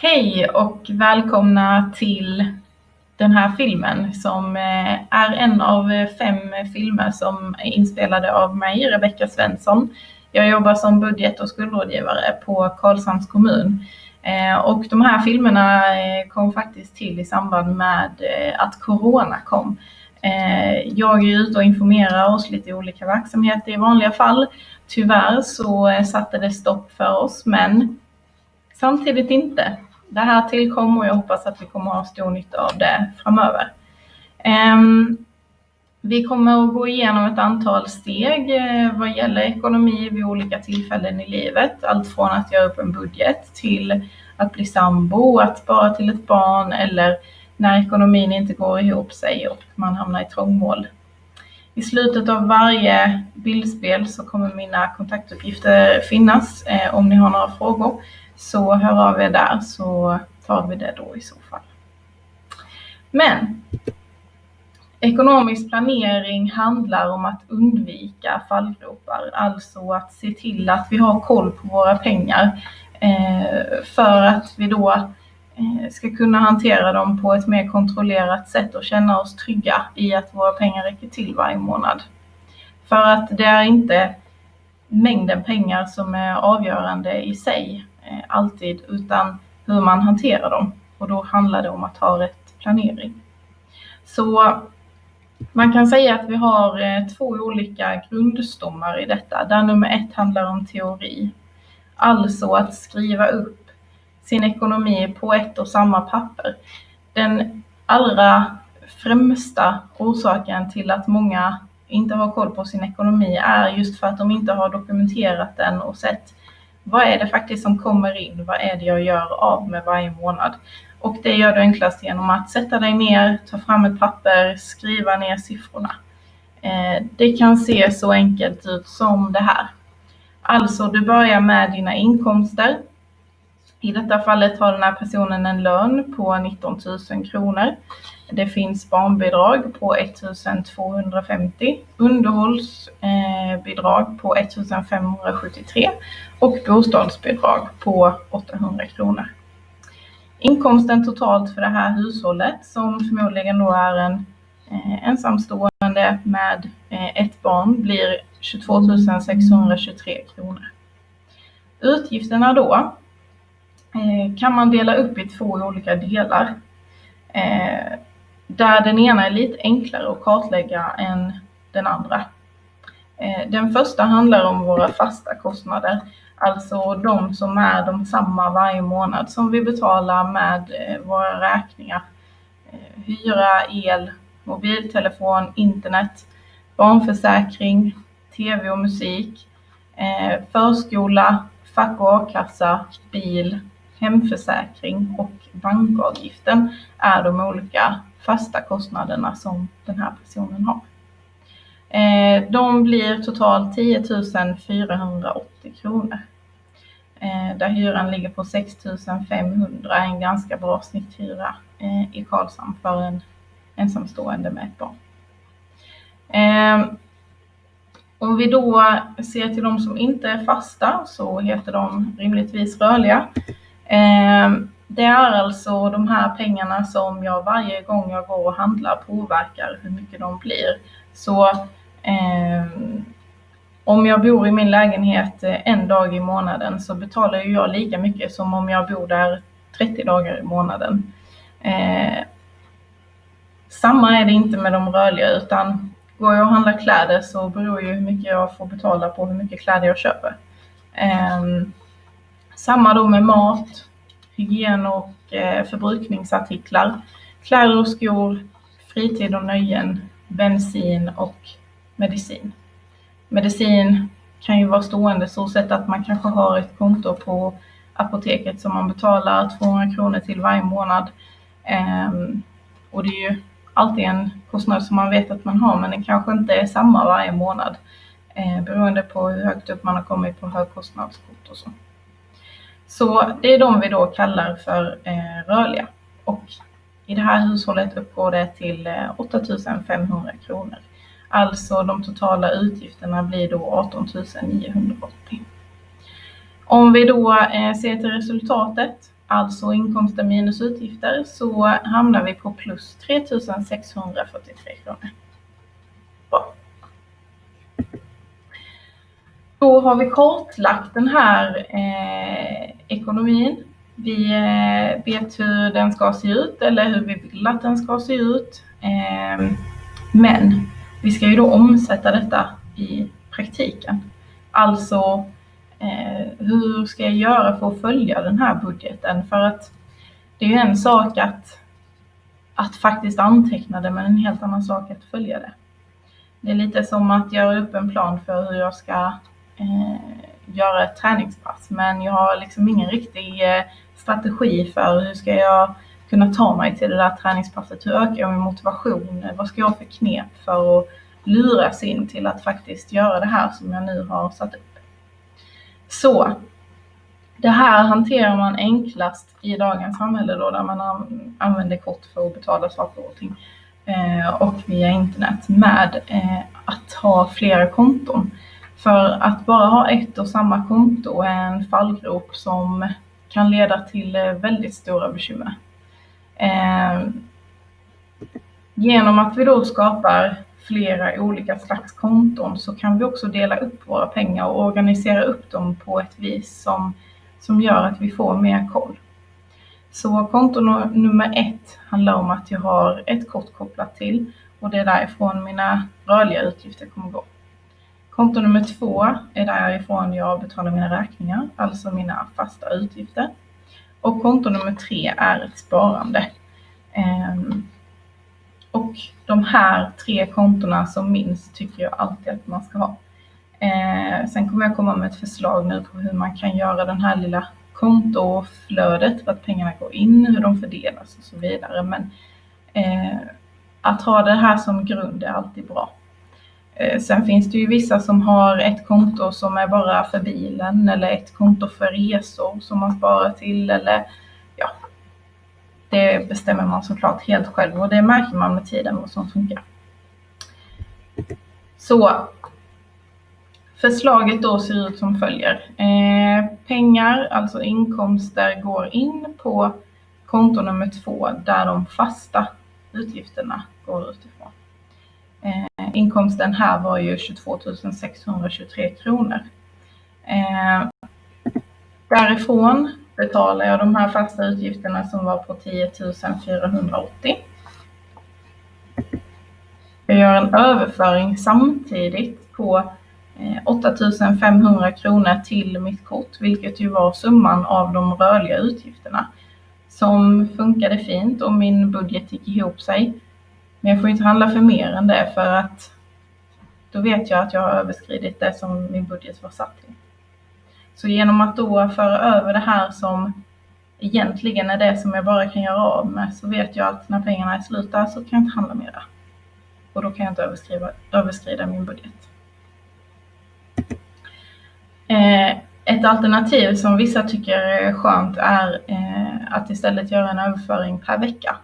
Hej och välkomna till den här filmen som är en av 5 filmer som är inspelade av mig, Rebecka Svensson. Jag jobbar som budget- och skuldrådgivare på Karlshamns kommun. Och de här filmerna kom faktiskt till i samband med att corona kom. Jag är ute och informerar oss lite i olika verksamheter i vanliga fall. Tyvärr så satte det stopp för oss, men samtidigt inte. Det här tillkom och jag hoppas att vi kommer att ha stor nytta av det framöver. Vi kommer att gå igenom ett antal steg vad gäller ekonomi vid olika tillfällen i livet. Allt från att göra upp en budget till att bli sambo, att spara till ett barn eller när ekonomin inte går ihop sig och man hamnar i trångmål. I slutet av varje bildspel så kommer mina kontaktuppgifter finnas. Om ni har några frågor så hör av er där, så tar vi det då i så fall. Men ekonomisk planering handlar om att undvika fallgropar. Alltså att se till att vi har koll på våra pengar för att vi då ska kunna hantera dem på ett mer kontrollerat sätt och känna oss trygga i att våra pengar räcker till varje månad. För att det är inte mängden pengar som är avgörande i sig alltid, utan hur man hanterar dem. Och då handlar det om att ha rätt planering. Så man kan säga att vi har 2 olika grundstommar i detta. Där nummer 1 handlar om teori. Alltså att skriva upp sin ekonomi på ett och samma papper. Den allra främsta orsaken till att många inte har koll på sin ekonomi är just för att de inte har dokumenterat den och sett vad är det faktiskt som kommer in, vad är det jag gör av med varje månad. Och det gör du enklast genom att sätta dig ner, ta fram ett papper, skriva ner siffrorna. Det kan se så enkelt ut som det här. Alltså du börjar med dina inkomster. I detta fallet har den här personen en lön på 19 000 kronor. Det finns barnbidrag på 1 250, underhållsbidrag på 1 573 och bostadsbidrag på 800 kronor. Inkomsten totalt för det här hushållet, som förmodligen då är en ensamstående med ett barn, blir 22 623 kronor. Utgifterna då kan man dela upp i 2 olika delar. Där den ena är lite enklare att kartlägga än den andra. Den första handlar om våra fasta kostnader. Alltså de som är de samma varje månad som vi betalar med våra räkningar. Hyra, el, mobiltelefon, internet, barnförsäkring, tv och musik, förskola, fack- och a-kassa, bil, hemförsäkring och bankavgiften är de olika fasta kostnaderna som den här personen har. De blir totalt 10 480 kronor. Där hyran ligger på 6 500, en ganska bra snitthyra i Karlshamn för en ensamstående med ett barn. Om vi då ser till de som inte är fasta så heter de rimligtvis rörliga. Det är alltså de här pengarna som jag varje gång jag går och handlar påverkar hur mycket de blir. Så om jag bor i min lägenhet en dag i månaden så betalar jag lika mycket som om jag bor där 30 dagar i månaden. Samma är det inte med de rörliga, utan går jag och handlar kläder så beror ju hur mycket jag får betala på hur mycket kläder jag köper. Samma då med mat, hygien och förbrukningsartiklar, kläder och skor, fritid och nöjen, bensin och medicin. Medicin kan ju vara stående så sätt att man kanske har ett konto på apoteket som man betalar 200 kronor till varje månad. Och det är ju alltid en kostnad som man vet att man har, men det kanske inte är samma varje månad. Beroende på hur högt upp man har kommit på högkostnadskort och så. Så det är de vi då kallar för rörliga. Och i det här hushållet uppgår det till 8 500 kronor. Alltså de totala utgifterna blir då 18 980. Om vi då ser till resultatet alltså inkomster minus utgifter, så hamnar vi på plus 3 643 kronor. Bra. Då har vi kartlagt den här ekonomin. Vi vet hur den ska se ut eller hur vi vill att den ska se ut. Men vi ska ju då omsätta detta i praktiken. Alltså hur ska jag göra för att följa den här budgeten? För att det är ju en sak att faktiskt anteckna det, men en helt annan sak att följa det. Det är lite som att göra upp en plan för hur jag ska göra ett träningspass, men jag har liksom ingen riktig strategi för hur ska jag kunna ta mig till det där träningspasset. Hur ökar jag min motivation? Vad ska jag ha för knep för att luras in till att faktiskt göra det här som jag nu har satt upp? Så det här hanterar man enklast i dagens samhälle då, där man använder kort för att betala saker och ting och via internet med att ha flera konton. För att bara ha ett och samma konto är en fallgrop som kan leda till väldigt stora bekymmer. Genom att vi då skapar flera olika slags konton så kan vi också dela upp våra pengar och organisera upp dem på ett vis som gör att vi får mer koll. Så konto nummer 1 handlar om att jag har ett kort kopplat till, och det är därifrån mina rörliga utgifter kommer gå. Konto nummer 2 är därifrån jag betalar mina räkningar, alltså mina fasta utgifter. Och konto nummer 3 är ett sparande. Och de här 3 kontona som minst tycker jag alltid att man ska ha. Sen kommer jag komma med ett förslag nu på hur man kan göra den här lilla kontoflödet, för att pengarna går in, hur de fördelas och så vidare. Men att ha det här som grund är alltid bra. Sen finns det ju vissa som har ett konto som är bara för bilen, eller ett konto för resor som man sparar till, eller ja, det bestämmer man såklart helt själv, och det märker man med tiden vad som funkar. Så förslaget då ser ut som följer. Pengar, alltså inkomster, går in på konto nummer 2 där de fasta utgifterna går utifrån. Inkomsten här var ju 22 623 kronor. Därifrån betalar jag de här fasta utgifterna som var på 10 480. Jag gör en överföring samtidigt på 8 500 kronor till mitt kort, vilket ju var summan av de rörliga utgifterna, som funkade fint och min budget gick ihop sig. Men jag får inte handla för mer än det, för att då vet jag att jag har överskridit det som min budget var satt till. Så genom att då föra över det här som egentligen är det som jag bara kan göra av med, så vet jag att när pengarna är slut där så kan jag inte handla mera. Och då kan jag inte överskrida min budget. Ett alternativ som vissa tycker är skönt är att istället göra en överföring per vecka.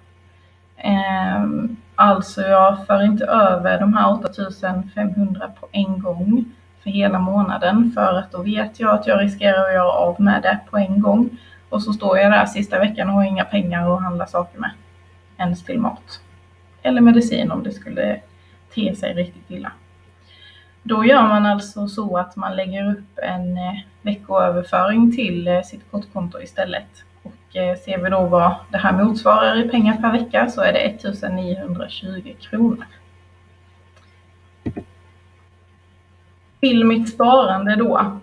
Alltså jag för inte över de här 8 500 på en gång för hela månaden, för att då vet jag att jag riskerar att göra av med det på en gång. Och så står jag där sista veckan och har inga pengar att handla saker med, ens till mat. Eller medicin om det skulle te sig riktigt illa. Då gör man alltså så att man lägger upp en veckoöverföring till sitt kortkonto istället. Och ser vi då vad det här motsvarar i pengar per vecka, så är det 1920 kronor. Till mitt sparande då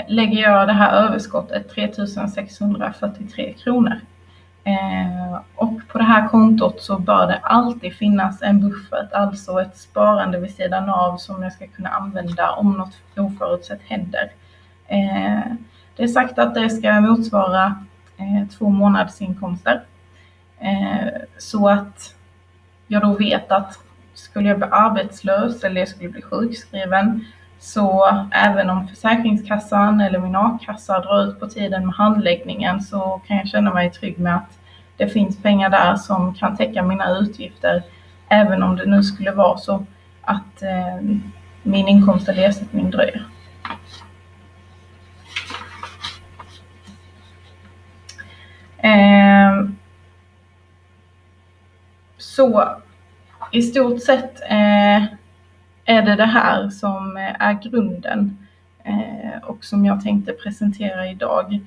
lägger jag det här överskottet 3 643 kronor. Och på det här kontot så bör det alltid finnas en buffert, alltså ett sparande vid sidan av som jag ska kunna använda om något oförutsett händer. Det är sagt att det ska motsvara 2 månadsinkomster. Så att jag då vet att skulle jag bli arbetslös eller jag skulle bli sjukskriven, så även om Försäkringskassan eller min a-kassa drar ut på tiden med handläggningen, så kan jag känna mig trygg med att det finns pengar där som kan täcka mina utgifter, även om det nu skulle vara så att min inkomst eller ersättning dröjer. Så i stort sett är det här som är grunden och som jag tänkte presentera idag.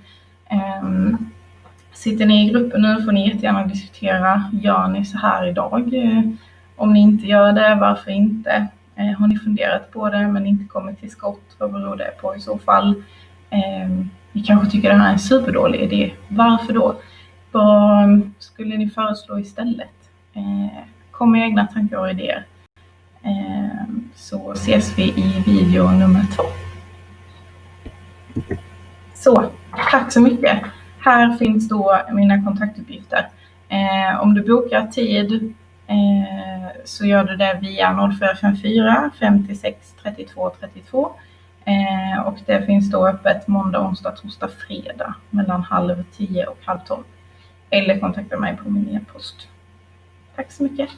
Sitter ni i gruppen nu får ni jättegärna diskutera, gör ni så här idag? Om ni inte gör det, varför inte? Har ni funderat på det men inte kommit till skott? Vad beror det på i så fall? Ni kanske tycker det här är en superdålig idé. Varför då? Vad skulle ni föreslå istället? Kom med egna tankar och idéer. Så ses vi i video nummer 2. Så, tack så mycket. Här finns då mina kontaktuppgifter. Om du bokar tid så gör du det via 0454 56 32 32. Och det finns då öppet måndag, onsdag, torsdag, fredag mellan 9:30 och 11:30. Eller kontakta mig på min e-post. Tack så mycket.